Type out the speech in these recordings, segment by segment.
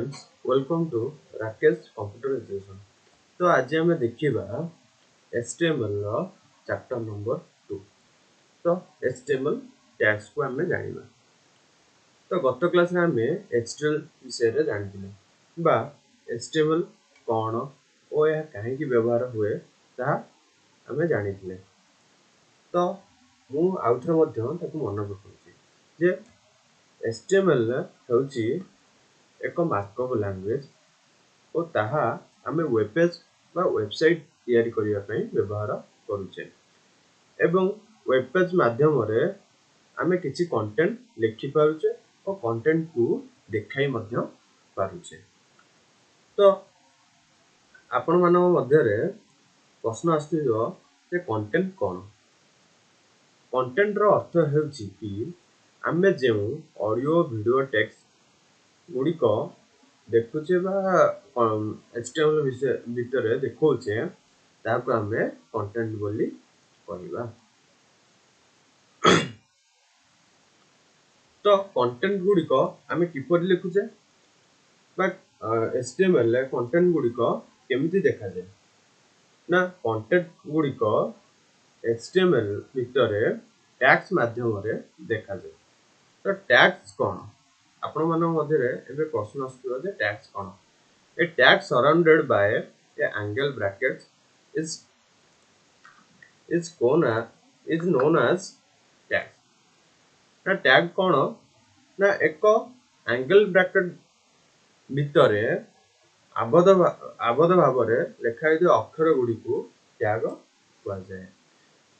students, welcome to Rakesh Computer Education. तो आज आम देखा HTML चैप्टर नंबर 2. तो HTML टैग्स को आम जाना. तो गत क्लास में आम HTML विषय जानी बा HTML कौन और यह कहीं व्यवहार हुए आम जानी. तो मु आउथरे मन पकाउछि जे HTML होउछि एक मार्कअप लैंग्वेज और ताहा आमे वेब पेज बा वेबसाइट तैयारी करिया पई व्यवहार करूचे एवं वेब पेज माध्यम रे आमे किछि कंटेंट लिखि पारुचे और कंटेंट को देखाई मध्य पारुचे. तो आपण मानव मध्य रे प्रश्न आस्थियो जे कंटेंट कोन. कंटेंट रो अर्थ हेउछि कि आमे जेउ ऑडियो वीडियो टेक्स्ट गुड़िक देखुचे बा HTML विषय भितर देखौचे ताको हमें कंटेंट बोली कहबा. तो कंटेंट गुड़िक हमें किपरि लिखुचे बा HTML ले कंटेंट गुड़िक केमिति देखा जाय ना कंटेंट गुड़िक HTML भितर टैग्स माध्यम रे देखा जाय. तो टैग्स कोन आपण मानव मध्य रे एबे प्रश्न आस्तुवा जे टैग्स कोन. A tag surrounded by a angle brackets is known as tag. ना टैग कोन ना एक एंगल ब्रैकेट भितर आबद्ध भाव रे लेखाई दे अक्षर गुडी को टैग कहा जाय.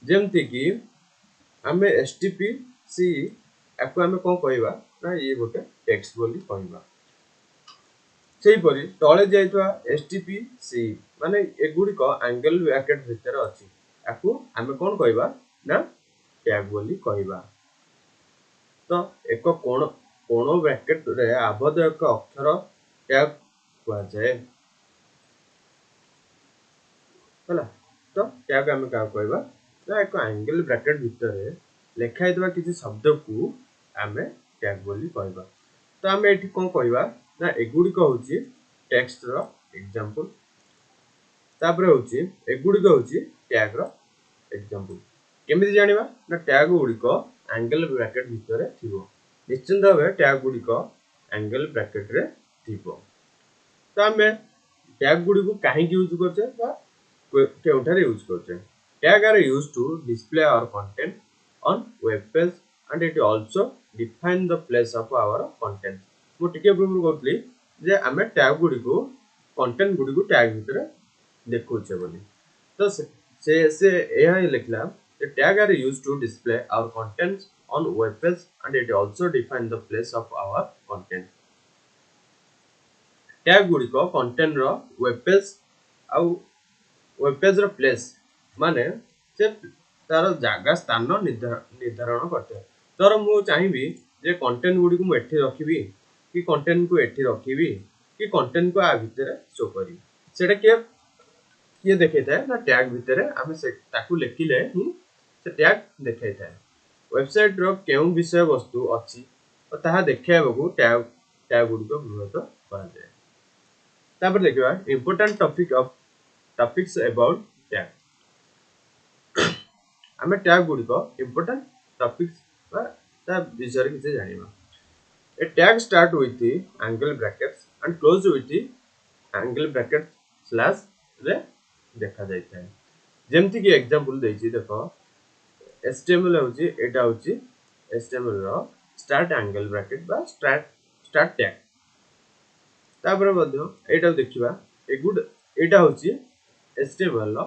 जेमति कि हमें stpc एको हमें कोन कहबा ना ये गोटे टेक्स्ट बोली कहबा. सेही परी तळे जायतवा stpc माने एगुडी को एंगल ब्रैकेट भितर अछि एको हमें कोन कहबा ना टैग बोली कहबा. तो एक कोण ब्रैकेट रे आबद्ध एक अक्षर टैग कहा जाय होला. तो टैग हमें का कहबा ना एक एंगल ब्रैकेट भितर लेखाई दवा किछि शब्द को हमें टैग बोली कहबा. तो हमें एठी कोन कहबा ना एगुडी को होछि टेक्स्ट रो एग्जांपल तापर होछि एगुडी को होछि टैग रो एग्जांपल. केमिति जानिबा ना टैग गुडी को एंगल ब्रैकेट भितर थिबो. निश्चित भाबे टैग गुडी को एंगल ब्रैकेट रे थिबो. तो हमें टैग गुडी को काहे यूज करछे बा केउठारे यूज करछे. Tag are used to display our content on web page and it also define the place of our content. मु टिके पूर्व कहतली जे हमें टैग गुडी को कंटेंट गुडी को टैग भितर देखौछे बोली. तो से एहा लिखला the tag are used to display our contents on web page and it also define the place of our content. Tag गुडी को कंटेंट रो वेब पेज आ वेब पेज रो प्लेस माने से तार जागा स्थान निर्धारण करते. तर मु चाहिबी जे कंटेंट गुडी को मु एठी रखिबी कि कंटेंट को एठी रखिबी कि कंटेंट को आ भितर शो करी सेटा के देखैता ना टैग भितर हम से ताकू लेखिले ही से टैग देखैता. वेबसाइट रो केउ विषय वस्तु अछि और ताहा देखाइबो टैग गुडी को व्यवहार करा जाय. तापर देखिबा इंपोर्टेंट टॉपिक्स अबाउट टैग. हमें टैग गुडी को इंपोर्टेंट टॉपिक्स बा ता विषय किसे जानिबा. A tag start with angle brackets and close with angle bracket slash रे देखा जायता है. जेमति कि एग्जांपल देछि देखो HTML होछि एटा होछि HTML रो स्टार्ट एंगल ब्रैकेट बा स्टार्ट टैग. तापर बद्यो एटा देखिबा एटा होछि HTML रो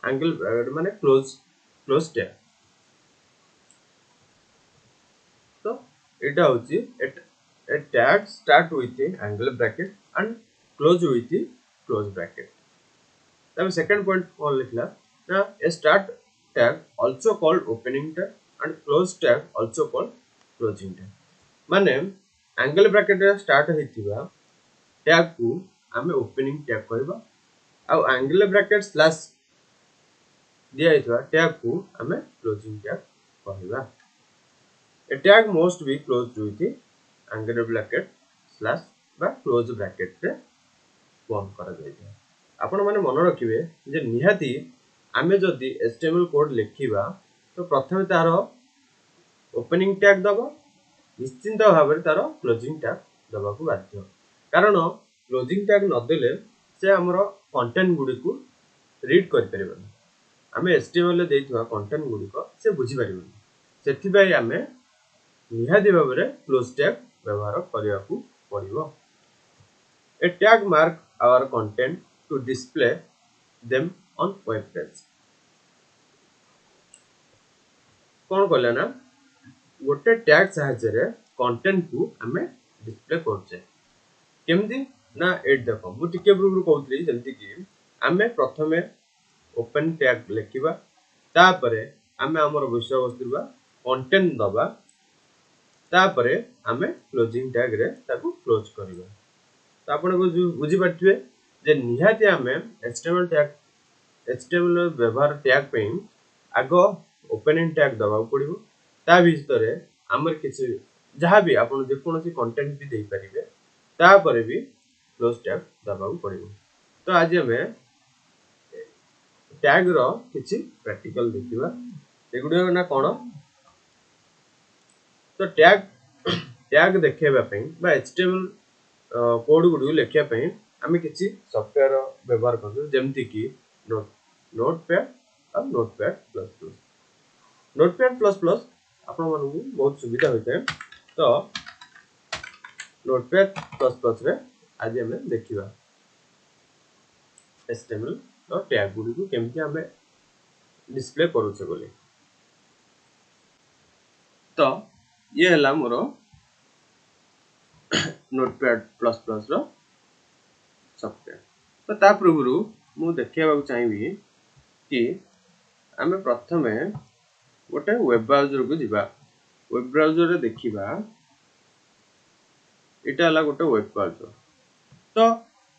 एंगल ब्रैकेट माने क्लोज टैग. तो एटा होछि a tag start with angle bracket and close with close bracket. तब सेकंड पॉइंट कोन लिखला ना a start tag also called opening tag and close tag also called closing tag. माने angle bracket रे start हेतिबा टैग को हमें opening tag कहबा आ एंगल ब्रैकेट स्लैश दिया हेतबा टैग को हमें क्लोजिंग टैग कहबा. A tag must be closed with angle bracket slash बा क्लोज ब्रैकेट रे बंद करा जाय। आपण माने मन रखिबे जे निहाती आमे जदि HTML कोड लिखिबा तो प्रथमे तार ओपनिंग टैग दबा निश्चिंत भाव में तार क्लोजिंग टैग दबा को बाध्य कारण क्लोजिंग टैग न देले से हमर कंटेंट गुडी को रीड कर परिबन आमे HTML ले देइथवा कंटेंट गुडी को से बुझी परिबन सेथि भाई आमे निहाती भाव में क्लोज टैग व्यवहार करिया को पड़िबो। A tag mark our content to display them on web page। कौन कहला ना गोटे टैग साहाय्य कंटेंट को हमें डिस्प्ले करछे केमती ना एट देखो मु टिके पूर्व कहउतली जंती कि हमें प्रथमे ओपन टैग लिखिबा तापरे हमें हमर विषय वस्तु बा कंटेंट दबा तापरे हमें क्लोजिंग टैग रे ताको क्लोज करबा। तो आपण को बुझी पाठिबे जे निहाती हमें HTML व्यवहार टैग पे आगो ओपनिंग टैग दबा पड़िबो ता भितरे हमर किछि जहां भी आपण जे कोनोसी कंटेंट भी देई परिबे ता परे भी क्लोज टैग दबा पड़िबो। तो आज हमें टैग रो किछि प्रैक्टिकल देखिबा एगुडे ना कोन तो टैग देखेबा पई बा HTML कोड गुडी लेखिया पई हमें किछि सॉफ्टवेयर व्यवहार करछु जेमति कि नोटपैड और notepad plus plus. Notepad plus plus आपण मानू बहुत सुविधा होइते तो नोटपैड प्लस प्लस रे आज हमें देखिबा HTML और टैग गुडी को केमति हमें डिस्प्ले करूछे बोली। तो ये हला मोरो नोटपैड प्लस प्लस रो सॉफ्टवेयर। तो ता पूर्व मु देखिया चाहिए कि आमे प्रथमे गोटे वेब ब्राउजर को जिबा वेब ब्राउजर रे देखिबा एटा हला गोटे वेब ब्राउजर। तो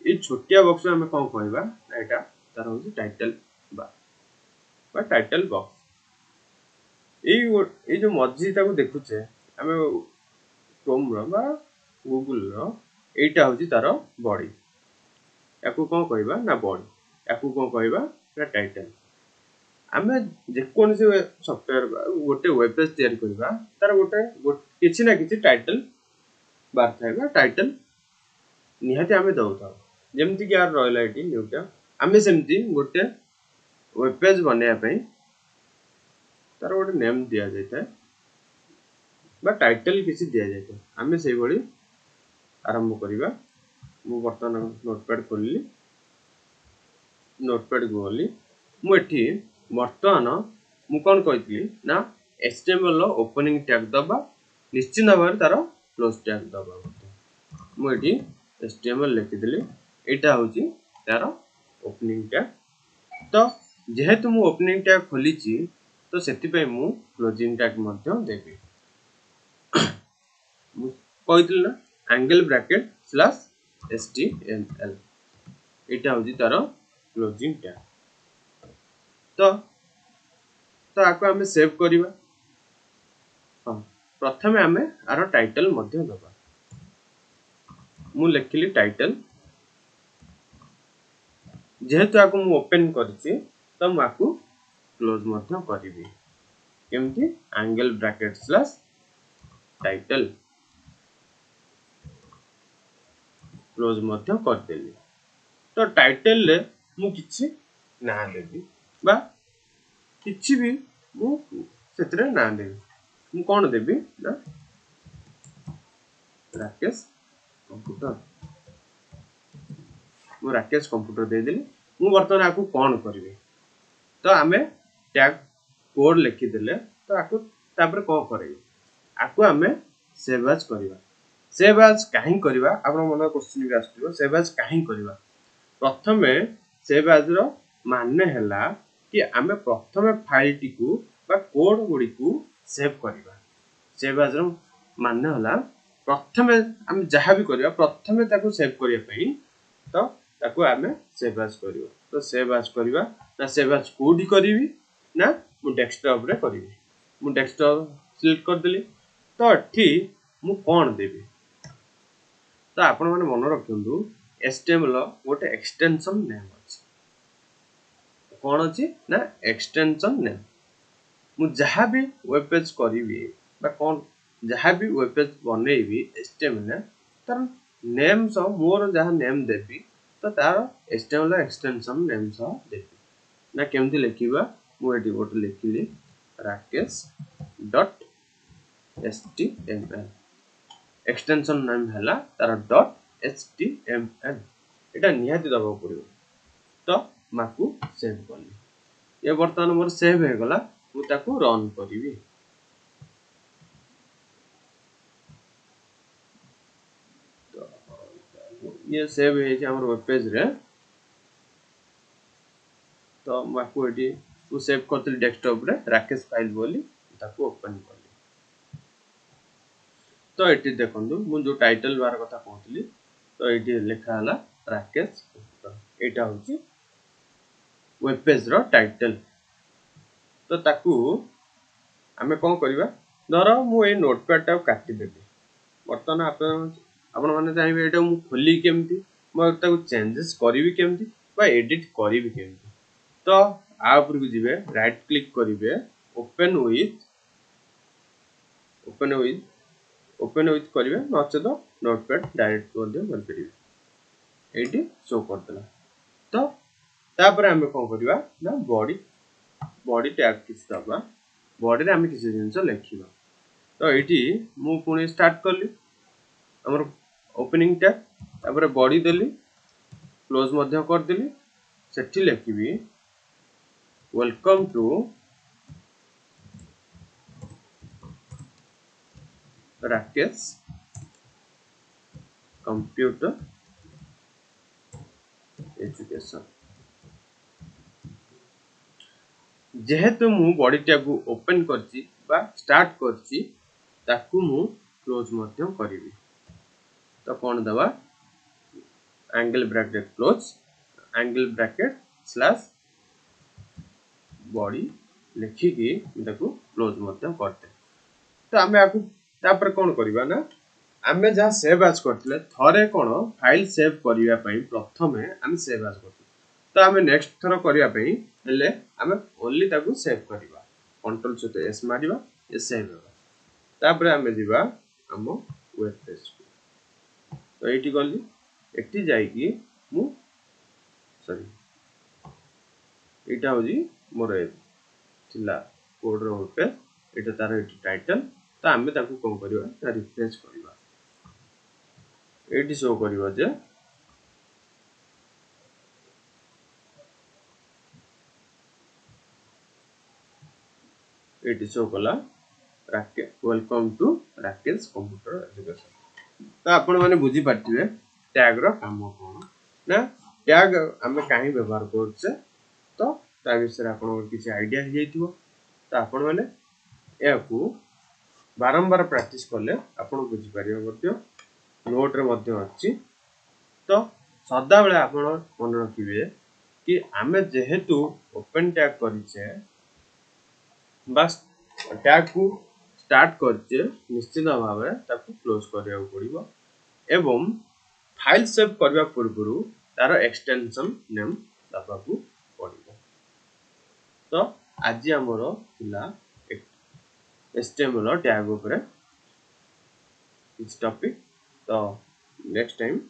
ये छोटिया बॉक्स हमें कोन कहबा एटा तार होची टाइटल बा टाइटल बॉक्स ए जो मर्जी ताको देखुचे हमें क्रोम रो बा गूगल रो एटा होची तार बॉडी याकू कोन कहबा ना बॉडी याकू कोन कहबा ना टाइटल। आमे जे कोन से सॉफ्टवेयर गोटे वेब पेज तैयार करबा तार गोटे किछि ना किछि टाइटल बार थाइबा टाइटल निहाती आमे दउता जेमति कि यार रॉयल आईटी न्यूटा आमे सेमति गोटे वेब पेज बनेया पई तार गोटे नेम दिया जायता बा टाइटल किछि दिया जायता आमे सेही बडी आरंभ करिबा। मु वर्तमान नोटपैड खोलली नोटपैड गोली मु एठी वर्तमान मु कोन कहइतली ना HTML लो ओपनिंग टैग दबा निश्चित भाव तार क्लोज टैग दबा मु एठी HTML लिखि देली एटा होची तार ओपनिंग टैग। तो जेहेतु मु ओपनिंग टैग खोलीची तो सेति पे मु क्लोजिंग टैग मध्ये देबी मु कहइतली ना एंगल ब्रैकेट स्लैश HTML एटा होची तार क्लोजिंग टैग। तो आको हमें सेव करिबा हां प्रथमे हमें आरो टाइटल मध्ये दबा मु लिखिली टाइटल जेहेतु आको मु ओपन करछि तो मु आको क्लोज मध्ये करिबी केमति angle bracket slash title close मध्ये कर देली। तो टाइटल ले मु किछि ना देबी बा किछि भी मु सेतरे ना देबी मु कोन देबी ना राकेश कंप्यूटर मु राकेश कंप्यूटर दे देली मु वर्तमान आकु कोन करबी तो हमें टैग कोड लिखि देले तो आकु तापर को करबी आकु हमें सेव एज करबा सेव एज काहे करबा आपन मन क्वेश्चन भी आस्थिबो सेव एज काहे करबा प्रथमे सेव एज रो माने हला कि आमे प्रथमे फाइल टी को बा कोड गुडी को सेव करबा सेव एज रो माने हला प्रथमे हम जहा भी करबा प्रथमे ताको सेव करिया पई तो ताको आमे सेव एज करबो। तो सेव एज करबा ना सेव एज कोडी करबी ना मु डेस्कटॉप रे करबी मु डेस्कटॉप सिलेक्ट कर देली तो एठी मु कोन देबी तो आपण माने मन रखंतु HTML गोटे एक्सटेंशन नेम अछि कोन अछि ना एक्सटेंशन नेम मु जहाँ भी वेब पेज करिवि बा कोन जहाँ भी वेब पेज बनेइबि HTML तर नेम सो मोर जहाँ नेम देबी तो तार HTML एक्सटेंशन नेम सो देबी ना केमति लिखिबा मु एटी गोटे लिखिली Rakesh dot html extension name हला तार डॉट html एटा निहाती दबा पड़िबो तो माकू सेव करली ये वर्तमान मोर सेव हे गला मु ताकू रन करिवि तो ये सेव हे जे हमर वेब पेज रे तो माकू एटी मु सेव करतली डेस्कटॉप रे राकेश फाइल बोली ताकू ओपन करली तो एटी देखंतु मु जो टाइटल बार कथा कहतली तो एटी लिखा हला राकेश एटा होची वेब पेज रो टाइटल तो ताकू आमे कोन करबा धरो मु ए नोटपैड टा काटि देबी वर्तमान आपण माने चाहिबे एटा मु खोली केमती मु ताकू चेंजेस करिवि केमती बा एडिट करिवि केमती तो आ ऊपर को जिवे राइट क्लिक करिवे ओपन विथ करिवे नचे तो नोटपैड डायरेक्ट मध्ये कर परिवे एटी शो कर देला तो तापर आमे कोन करबा ना बॉडी टैग किछ दबा बॉडी रे आमे किछ जिंस लिखिबा तो एटी मु पुनी स्टार्ट करली हमर ओपनिंग टैग तापर बॉडी देली क्लोज मध्ये कर देली सेठी लिखिबी welcome to Rakesh computer education जेहेतु मु बॉडी टैग को ओपन करची बा स्टार्ट करची ताकू मु क्लोज मध्ये करिवि तो कोन दबा angle bracket close angle bracket slash body लिखि की ताकू क्लोज मध्ये करते तो आमे आकू तापर कोन करबा ना आमे जा सेव एज करथिले थरे कोन फाइल सेव करिया पई प्रथमे आमे सेव एज करथिले तो आमे नेक्स्ट थरो करिया पई हेले आमे ओनली ताकू सेव करिबा कंट्रोल सहित एस मारिबा ये सेव होगा तापर आमे दिबा हम वेब पेज तो एटी गली एटी जाई की मु सॉरी एटा होजी मोर थिला कोड रो वेब एटा तार एटी टाइटल तो आमे ताकू कोन करिबा रिफ्रेश करिबा एटी शो करिबा जे एटी शो कला Rakesh welcome to Rakesh computer education तो आपण माने बुझी पारथिबे टैग रो काम कोन ना टैग आमे काहे व्यवहार करछे तो ता विषय आपण किछि आईडिया हे जैतिबो तो आपण माने याकू बारंबार प्रैक्टिस करले आपण बुझी पारिबो मध्य नोट रे मध्य अछि तो सदा बेले आपण मन रखिबे कि आमे जेहेतु ओपन टैग करिछे बस टैग को स्टार्ट करछे निश्चित भाबे ताकू क्लोज करिया पड़िबो एवं फाइल सेव करबा पूर्वरु तार एक्सटेंशन नेम दबाकू पड़िबो तो आज हमर थिला HTML टैग ऊपर इस टॉपिक तो नेक्स्ट टाइम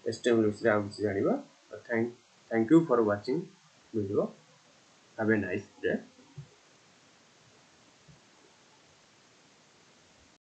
HTML विषय आ जानिबा thank you for watching video have a nice day.